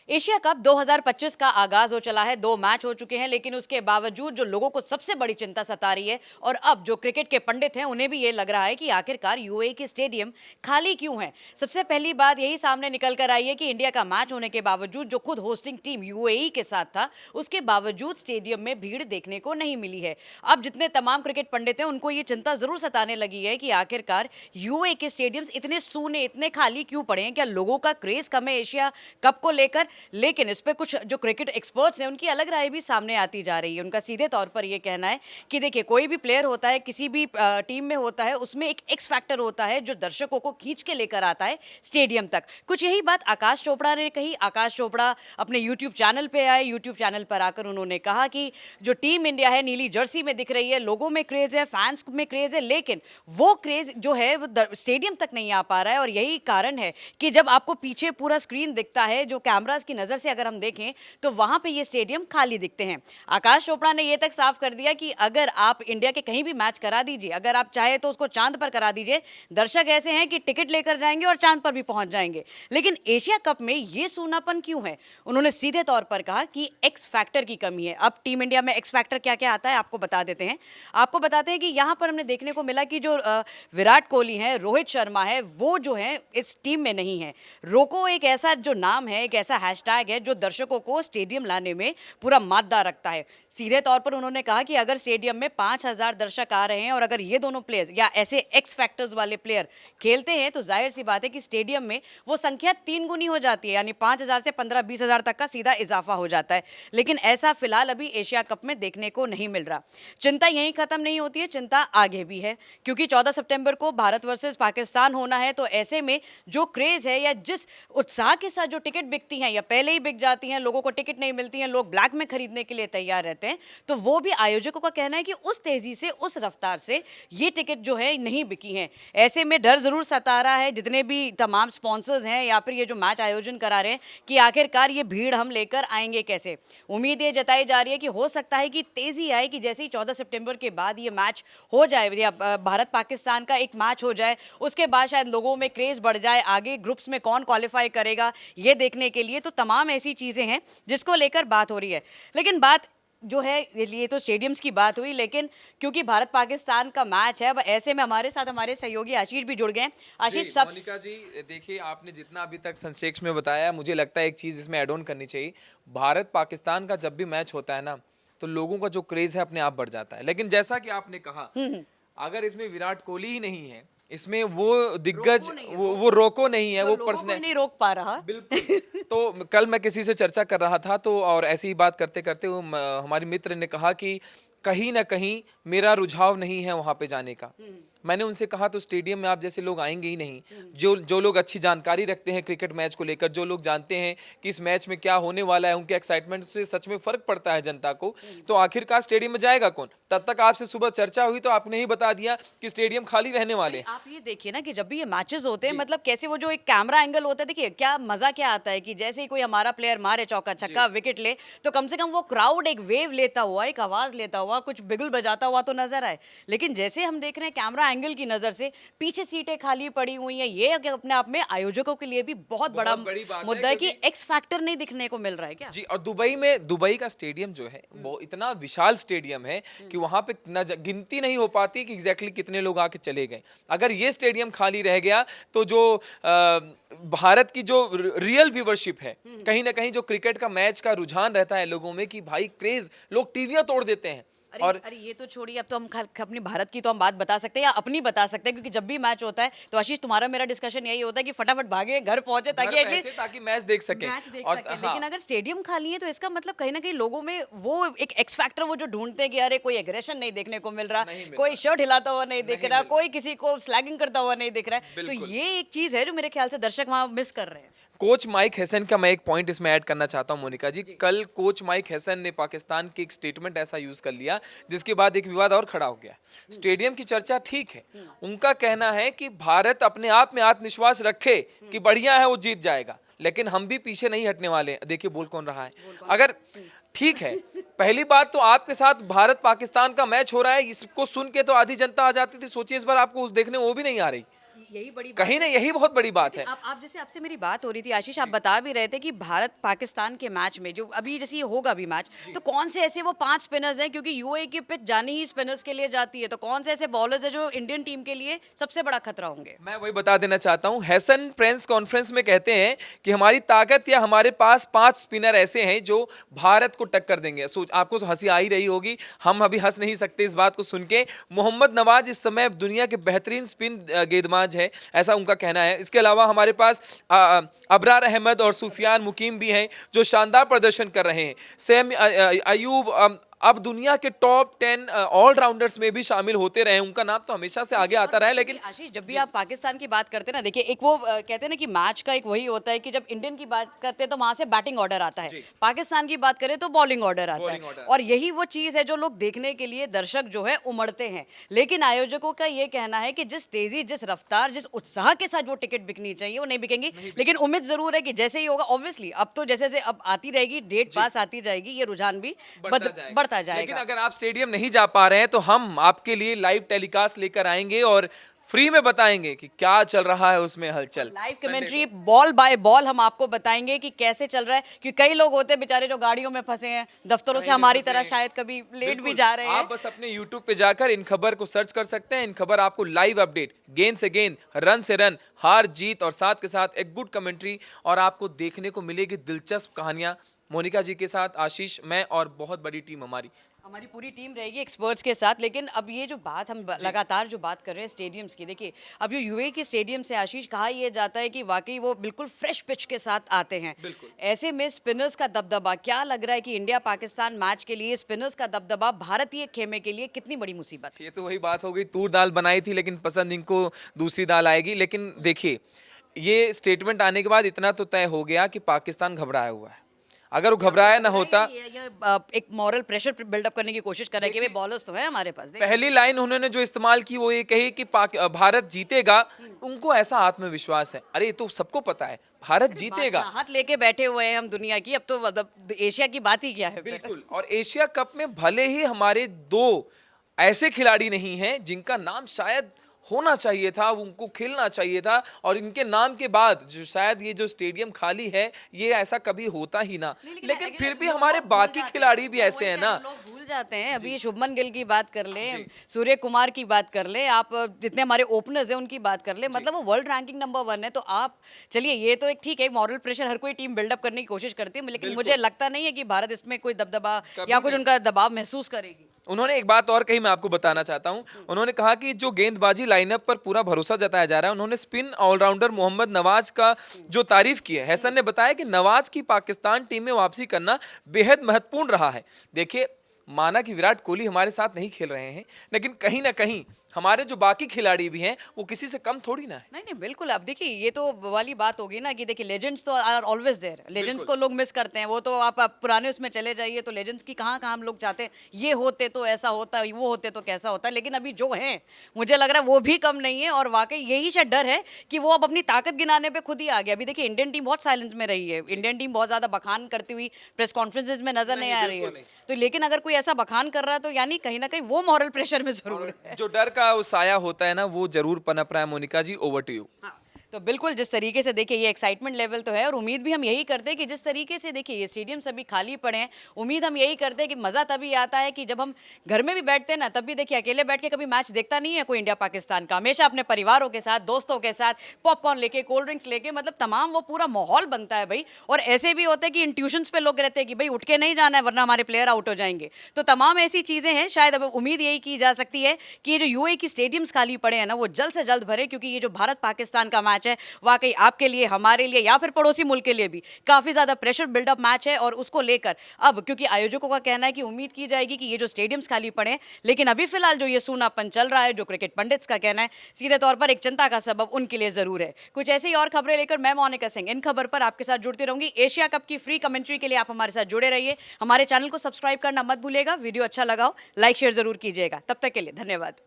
Asia cup 2025 का आगाज हो चला है। 2 मैच हो चुके हैं, लेकिन उसके बावजूद जो लोगों को सबसे बड़ी चिंता सता रही है और अब जो क्रिकेट के पंडित हैं उन्हें भी ये लग रहा है कि आखिरकार यूएई के स्टेडियम खाली क्यों हैं। सबसे पहली बात यही सामने निकल कर आई है कि इंडिया का मैच होने के बावजूद जो खुद होस्टिंग टीम यूएई के साथ था, उसके बावजूद स्टेडियम में भीड़ देखने को नहीं मिली है। अब जितने तमाम क्रिकेट पंडित हैं उनको ये चिंता जरूर सताने लगी है कि आखिरकार यूएई के स्टेडियम्स इतने सूने, इतने खाली क्यों पड़े हैं। क्या लोगों का क्रेज कम है एशिया कप को लेकर? लेकिन इस पे कुछ जो क्रिकेट एक्सपर्ट्स हैं उनकी अलग राय भी सामने आती जा रही है। उनका सीधे तौर पर यह कहना है कि देखिए, कोई भी प्लेयर होता है, किसी भी टीम में होता है, उसमें एक एक्स फैक्टर होता है जो दर्शकों को खींच के लेकर आता है स्टेडियम तक। कुछ यही बात आकाश चोपड़ा ने कही। आकाश चोपड़ा अपने यूट्यूब चैनल पे आए। यूट्यूब चैनल पर आकर उन्होंने कहा कि जो टीम इंडिया है नीली जर्सी में दिख रही है, लोगों में क्रेज है, फैंस में क्रेज है, लेकिन वो क्रेज जो है वो स्टेडियम तक नहीं आ पा रहा है। और यही कारण है कि जब आपको पीछे पूरा स्क्रीन दिखता है, जो कैमरास की नजर से अगर हम देखें तो वहां पे ये स्टेडियम खाली दिखते हैं। आकाश चोपड़ा ने ये तक साफ कर दिया कि अगर आप इंडिया के कहीं भी मैच करा दीजिए, अगर आप चाहे तो उसको चांद पर करा दीजिए, दर्शक ऐसे हैं कि टिकट लेकर जाएंगे और चांद पर भी पहुंच जाएंगे। लेकिन एशिया कप में ये सूनापन क्यों है? उन्होंने सीधे तौर पर कहा कि एक्स फैक्टर की कमी है। अब टीम इंडिया में एक्स फैक्टर क्या क्या आता है आपको बता देते हैं। आपको बताते हैं कि यहां पर हमने देखने को मिला कि जो विराट कोहली है, रोहित शर्मा है, वो जो है इस टीम में नहीं है। रोको एक ऐसा जो नाम है, एक ऐसा हैशटैग है जो दर्शकों को स्टेडियम लाने में पूरा मादा रखता है। सीधे तौर पर उन्होंने कहा कि अगर स्टेडियम में 5000 दर्शक आ रहे हैं और अगर ये दोनों प्लेयर्स या ऐसे एक्स फैक्टर्स वाले प्लेयर खेलते हैं तो जाहिर सी बात है कि स्टेडियम में वो संख्या 3 गुनी हो जाती है, यानी 5000 से 15-20 हजार तक का सीधा इजाफा हो जाता है। लेकिन ऐसा फिलहाल अभी एशिया कप में देखने को नहीं मिल रहा। चिंता यहीं खत्म नहीं होती है, चिंता आगे भी है, क्योंकि 14 सितंबर को भारत वर्सेस पाकिस्तान होना है। तो ऐसे में जो क्रेज है या जिस उत्साह के साथ जो टिकट बिकती हैं या पहले ही बिक जाती हैं, लोगों को टिकट नहीं मिलती हैं, लोग ब्लैक में खरीदने के लिए तैयार रहते हैं, तो वो भी आयोजकों का कहना है कि उस तेजी से, उस रफ्तार से ये टिकट जो है नहीं बिकी हैं। ऐसे में डर जरूर सता रहा है जितने भी तमाम स्पॉन्सर्स हैं या फिर ये जो मैच आयोजन करा रहे हैं कि आखिरकार ये भीड़ हम लेकर आएंगे कैसे। उम्मीद ये जताई जा रही है कि हो सकता है कि तेजी आए कि जैसे ही 14 सितंबर के बाद ये मैच हो जाए या भारत पाकिस्तान का एक मैच हो जाए, उसके बाद शायद लोगों में क्रेज बढ़ जाए। आगे ग्रुप्स में कौन क्वालिफाई करेगा ये देखने के लिए, तो तमाम ऐसी चीजें हैं जिसको लेकर बात हो रही है। लेकिन बात जो है, ये तो स्टेडियम्स की बात हुई, लेकिन क्योंकि भारत पाकिस्तान का मैच है, अब ऐसे में हमारे साथ हमारे सहयोगी आशीष भी जुड़ गए हैं। आशीष, सब मोनिका जी, देखिए आपने जितना अभी तक संक्षेप में बताया, मुझे लगता है एक चीज इसमें ऐड ऑन करनी चाहिए। भारत पाकिस्तान का जब भी मैच होता है ना, तो लोगों का जो क्रेज है अपने आप बढ़ जाता है। लेकिन जैसा कि आपने कहा, अगर इसमें विराट कोहली ही नहीं है, इसमें वो दिग्गज, वो रोको नहीं है, वो पर्सन नहीं रोक पा रहा। बिल्कुल। तो कल मैं किसी से चर्चा कर रहा था, तो और ऐसी ही बात करते करते हमारी मित्र ने कहा कि कहीं ना कहीं मेरा रुझाव नहीं है वहां पे जाने का। मैंने उनसे कहा तो स्टेडियम में आप जैसे लोग आएंगे ही नहीं, जो लोग अच्छी जानकारी रखते हैं क्रिकेट मैच को लेकर, जो लोग जानते हैं कि इस मैच में क्या होने वाला है, उनके एक्साइटमेंट से सच में फर्क पड़ता है जनता को, तो आखिरकार स्टेडियम में जाएगा कौन? तब तक आपसे सुबह चर्चा हुई तो आपने ही बता दिया कि स्टेडियम खाली रहने वाले। आप ये देखिए ना कि जब भी ये मैचेस होते हैं, मतलब कैसे वो जो एक कैमरा एंगल होता है, देखिए क्या मजा क्या आता है कि जैसे ही कोई हमारा प्लेयर मारे चौका छक्का, विकेट ले, तो कम से कम वो क्राउड एक वेव लेता हुआ, एक आवाज लेता हुआ, कुछ बिगुल बजाता हुआ तो नजर आए। लेकिन जैसे हम देख रहे हैं कैमरा एंगल की नजर से, पीछे सीटें खाली पड़ी हुई हैं, ये अपने आप में आयोजकों के लिए भी बहुत बड़ा मुद्दा है कि एक्स फैक्टर नहीं दिखने को मिल रहा है क्या? जी, और दुबई का स्टेडियम जो है वो इतना विशाल स्टेडियम है कि वहां पे गिनती नहीं हो पाती कि एग्जैक्टली कितने लोग आके चले गए। अगर ये स्टेडियम खाली रह गया तो जो भारत की जो रियल व्यूवरशिप है, कहीं ना कहीं जो क्रिकेट का मैच का रुझान रहता है लोगों में कि भाई क्रेज, लोग टीवियां तोड़ देते हैं। अरे ये तो छोड़िए, अब तो हम अपनी भारत की तो हम बात बता सकते हैं या अपनी बता सकते हैं, क्योंकि जब भी मैच होता है तो आशीष, तुम्हारा मेरा डिस्कशन यही होता है कि फटाफट भागे, घर पहुंचे ताकि मैच देख सके। लेकिन अगर स्टेडियम खाली है तो इसका मतलब कहीं ना कहीं लोगों में वो एक एक्स फैक्टर वो जो ढूंढते हैं कि अरे कोई एग्रेशन नहीं देखने को मिल रहा, कोई शर्ट हिलाता हुआ नहीं दिख रहा, कोई किसी को स्लैगिंग करता हुआ नहीं दिख रहा है। तो ये एक चीज है जो मेरे ख्याल से दर्शक वहां मिस कर रहे हैं। कोच माइक हैसन का मैं एक पॉइंट इसमें ऐड करना चाहता हूं मोनिका जी। कल कोच माइक हैसन ने पाकिस्तान की एक स्टेटमेंट ऐसा यूज कर लिया जिसके बाद एक विवाद और खड़ा हो गया। स्टेडियम की चर्चा ठीक है, उनका कहना है कि भारत अपने आप में आत्मविश्वास रखे कि बढ़िया है, वो जीत जाएगा, लेकिन हम भी पीछे नहीं हटने वाले। देखिए बोल कौन रहा है। अगर ठीक है, पहली बात तो आपके साथ भारत पाकिस्तान का मैच हो रहा है, इसको सुन के तो आधी जनता आ जाती थी। सोचिए इस बार आपको देखने वो भी नहीं आ रही। यही बड़ी बात कहीं ना यही बहुत बड़ी बात है। आप जैसे आपसे मेरी बात हो रही थी आशीष, आप बता भी रहे थे कि भारत पाकिस्तान के मैच में जो अभी जैसे ये होगा अभी मैच, तो कौन से ऐसे वो 5 स्पिनर्स हैं, क्योंकि यूएई की पिच जानी ही स्पिनर्स के लिए जाती है, तो कौन से ऐसे बॉलर्स हैं जो इंडियन टीम के लिए सबसे बड़ा खतरा होंगे? मैं वही बता देना चाहता हूं, हैसन प्रेस कॉन्फ्रेंस में कहते हैं कि हमारी ताकत या हमारे पास 5 स्पिनर ऐसे हैं जो भारत को टक्कर देंगे। सोच, आपको तो हंसी आ ही रही होगी, हम अभी हंस नहीं सकते इस बात को सुन के। मोहम्मद नवाज इस समय दुनिया के बेहतरीन स्पिन गेंदबाज है, ऐसा उनका कहना है। इसके अलावा हमारे पास अबरार अहमद और सुफियान मुकीम भी हैं जो शानदार प्रदर्शन कर रहे हैं। सैम अयूब अब दुनिया के टॉप 10 ऑलराउंडर्स में भी शामिल होते रहे, उनका नाम तो हमेशा से आगे आता रहा है। लेकिन आशीष, जब भी आप पाकिस्तान की बात करते हैं ना, देखिए एक वो कहते हैं ना कि मैच का एक वही होता है कि जब इंडियन की बात करते हैं तो वहां से बैटिंग ऑर्डर आता है, पाकिस्तान की बात करें तो बॉलिंग ऑर्डर आता है, और यही वो चीज है जो लोग देखने के लिए दर्शक जो है उमड़ते हैं। लेकिन आयोजकों का ये कहना है कि जिस तेजी, जिस रफ्तार, जिस उत्साह के साथ वो टिकट बिकनी चाहिए वो नहीं बिकेंगी। लेकिन उम्मीद जरूर है कि जैसे ही होगा, ऑब्वियसली अब तो जैसे जैसे अब आती रहेगी, डेट पास आती जाएगी, ये रुझान भी बढ़ता जाएगा। लेकिन अगर आप स्टेडियम नहीं जा पा रहे हैं तो हम आपके लिए लाइव टेलीकास्ट लेकर आएंगे और फ्री में बताएंगे कि क्या चल रहा है उसमें हलचल। Live commentary ball by ball हम आपको बताएंगे कि कैसे चल रहा है, क्योंकि कई लोग होते हैं बेचारे जो गाड़ियों में फंसे हैं, दफ्तरों से हमारी तरह शायद कभी लेट भी जा रहे हैं। आप बस अपने YouTube पे जाकर इन खबर को सर्च कर सकते हैं। इन खबर आपको लाइव अपडेट, गेंद से गेंद, रन से रन, हार जीत और साथ के साथ एक गुड कमेंट्री, और आपको देखने को मिलेगी दिलचस्प कहानियां मोनिका जी के साथ, आशीष, मैं और बहुत बड़ी टीम हमारी पूरी टीम रहेगी एक्सपर्ट्स के साथ। लेकिन अब ये जो बात हम लगातार जो बात कर रहे हैं स्टेडियम्स की, देखिए अब ये यूएई की स्टेडियम से आशीष कहा यह जाता है कि वाकई वो बिल्कुल फ्रेश पिच के साथ आते हैं। ऐसे में स्पिनर्स का दबदबा, क्या लग रहा है कि इंडिया पाकिस्तान मैच के लिए स्पिनर्स का दबदबा भारतीय खेमे के लिए कितनी बड़ी मुसीबत? ये तो वही बात हो गई, तूर दाल बनाई थी लेकिन पसंद इनको दूसरी दाल आएगी। लेकिन देखिए, ये स्टेटमेंट आने के बाद इतना तो तय हो गया कि पाकिस्तान घबराया हुआ है। अगर वो घबराया ना होता, एक मॉरल प्रेशर बिल्डअप करने की कोशिश कर रहे हैं कि बॉलर्स तो है हमारे पास। पहली लाइन उन्होंने जो इस्तेमाल की वो ये कही कि भारत जीतेगा। उनको ऐसा आत्मविश्वास है, अरे ये तो सबको पता है भारत जीतेगा। हाथ लेके बैठे हुए हैं हम दुनिया की, अब तो मतलब एशिया की बात ही क्या है। बिल्कुल, और एशिया कप में भले ही हमारे 2 ऐसे खिलाड़ी नहीं हैं जिनका नाम शायद होना चाहिए था, उनको खेलना चाहिए था, और इनके नाम के बाद जो शायद ये जो स्टेडियम खाली है ये ऐसा कभी होता ही ना। लेकिन फिर भी हमारे बाकी खिलाड़ी भी ऐसे हैं ना, लोग भूल जाते हैं। अभी शुभमन गिल की बात कर ले, सूर्य कुमार की बात कर ले, आप जितने हमारे ओपनर्स हैं उनकी बात कर ले, मतलब वो वर्ल्ड रैंकिंग नंबर 1 है। तो आप चलिए, ये तो एक ठीक है, मॉरल प्रेशर हर कोई टीम बिल्डअप करने की कोशिश करती है, लेकिन मुझे लगता नहीं है कि भारत इसमें कोई दबदबा या कुछ उनका दबाव महसूस करेगी। उन्होंने एक बात और कही, मैं आपको बताना चाहता हूं। उन्होंने कहा कि जो गेंदबाजी लाइनअप पर पूरा भरोसा जताया जा रहा है, उन्होंने स्पिन ऑलराउंडर मोहम्मद नवाज का जो तारीफ की है। हैसन ने बताया कि नवाज की पाकिस्तान टीम में वापसी करना बेहद महत्वपूर्ण रहा है। देखिए, माना कि विराट कोहली हमारे साथ नहीं खेल रहे हैं, लेकिन कहीं ना कहीं हमारे जो बाकी खिलाड़ी भी हैं वो किसी से कम थोड़ी ना है। नहीं, बिल्कुल। अब देखिए, ये तो वाली बात होगी ना कि देखिए लेजेंड्स तो आर ऑलवेज देयर, लेजेंड्स को लोग मिस करते हैं। वो तो आप पुराने उसमें चले जाइए तो लेजेंड्स की कहाँ हम लोग चाहते हैं ये होते तो ऐसा होता, वो होते तो कैसा होता। लेकिन अभी जो हैं, मुझे लग रहा है वो भी कम नहीं है, और वाकई यही शायद डर है कि वो अब अपनी ताकत गिनाने पर खुद ही आ गया। अभी देखिए, इंडियन टीम बहुत साइलेंस में रही है, इंडियन टीम बहुत ज्यादा बखान करती हुई प्रेस कॉन्फ्रेंसेज में नजर नहीं आ रही है। तो लेकिन अगर कोई ऐसा बखान कर रहा है तो यानी कहीं ना कहीं वो मॉरल प्रेशर में जरूर है, जो डर का वो साया होता है ना, वो जरूर पनप रहा है। मोनिका जी, ओवर टू यू। तो बिल्कुल, जिस तरीके से देखिए ये एक्साइटमेंट लेवल तो है, और उम्मीद भी हम यही करते हैं कि जिस तरीके से देखिए ये स्टेडियम सभी खाली पड़े हैं, उम्मीद हम यही करते हैं कि मज़ा तभी आता है कि जब हम घर में भी बैठते हैं ना, तब भी देखिए अकेले बैठ के कभी मैच देखता नहीं है कोई इंडिया पाकिस्तान का। हमेशा अपने परिवारों के साथ, दोस्तों के साथ, पॉपकॉर्न लेके, कोल्ड ड्रिंक्स लेके, मतलब तमाम वो पूरा माहौल बनता है भाई। और ऐसे भी होता है कि इन ट्यूशंस पे लोग रहते हैं कि भाई उठ के नहीं जाना है वरना हमारे प्लेयर आउट हो जाएंगे। तो तमाम ऐसी चीज़ें हैं। शायद अब उम्मीद यही की जा सकती है कि ये जो यूएई की स्टेडियम्स खाली पड़े हैं ना, वो जल्द से जल्द भरे, क्योंकि ये जो भारत पाकिस्तान का मैच है वाकई आपके लिए, हमारे लिए, या फिर पड़ोसी मुल्क के लिए भी काफी ज्यादा प्रेशर बिल्डअप मैच है। और उसको लेकर अब क्योंकि आयोजकों का कहना है कि उम्मीद की जाएगी कि ये जो स्टेडियम्स खाली पड़े हैं, लेकिन अभी फिलहाल जो ये सूनापन चल रहा है, जो क्रिकेट पंडित्स का कहना है, सीधे तौर पर एक चिंता का सबब उनके लिए जरूर है। कुछ ऐसी और खबरें लेकर मैं मोनिका सिंह इन खबर पर आपके साथ जुड़ती रहूंगी। एशिया कप की फ्री कमेंट्री के लिए आप हमारे साथ जुड़े रहिए। हमारे चैनल को सब्सक्राइब करना मत भूलिएगा। वीडियो अच्छा लगा हो लाइक शेयर जरूर कीजिएगा। तब तक के लिए धन्यवाद।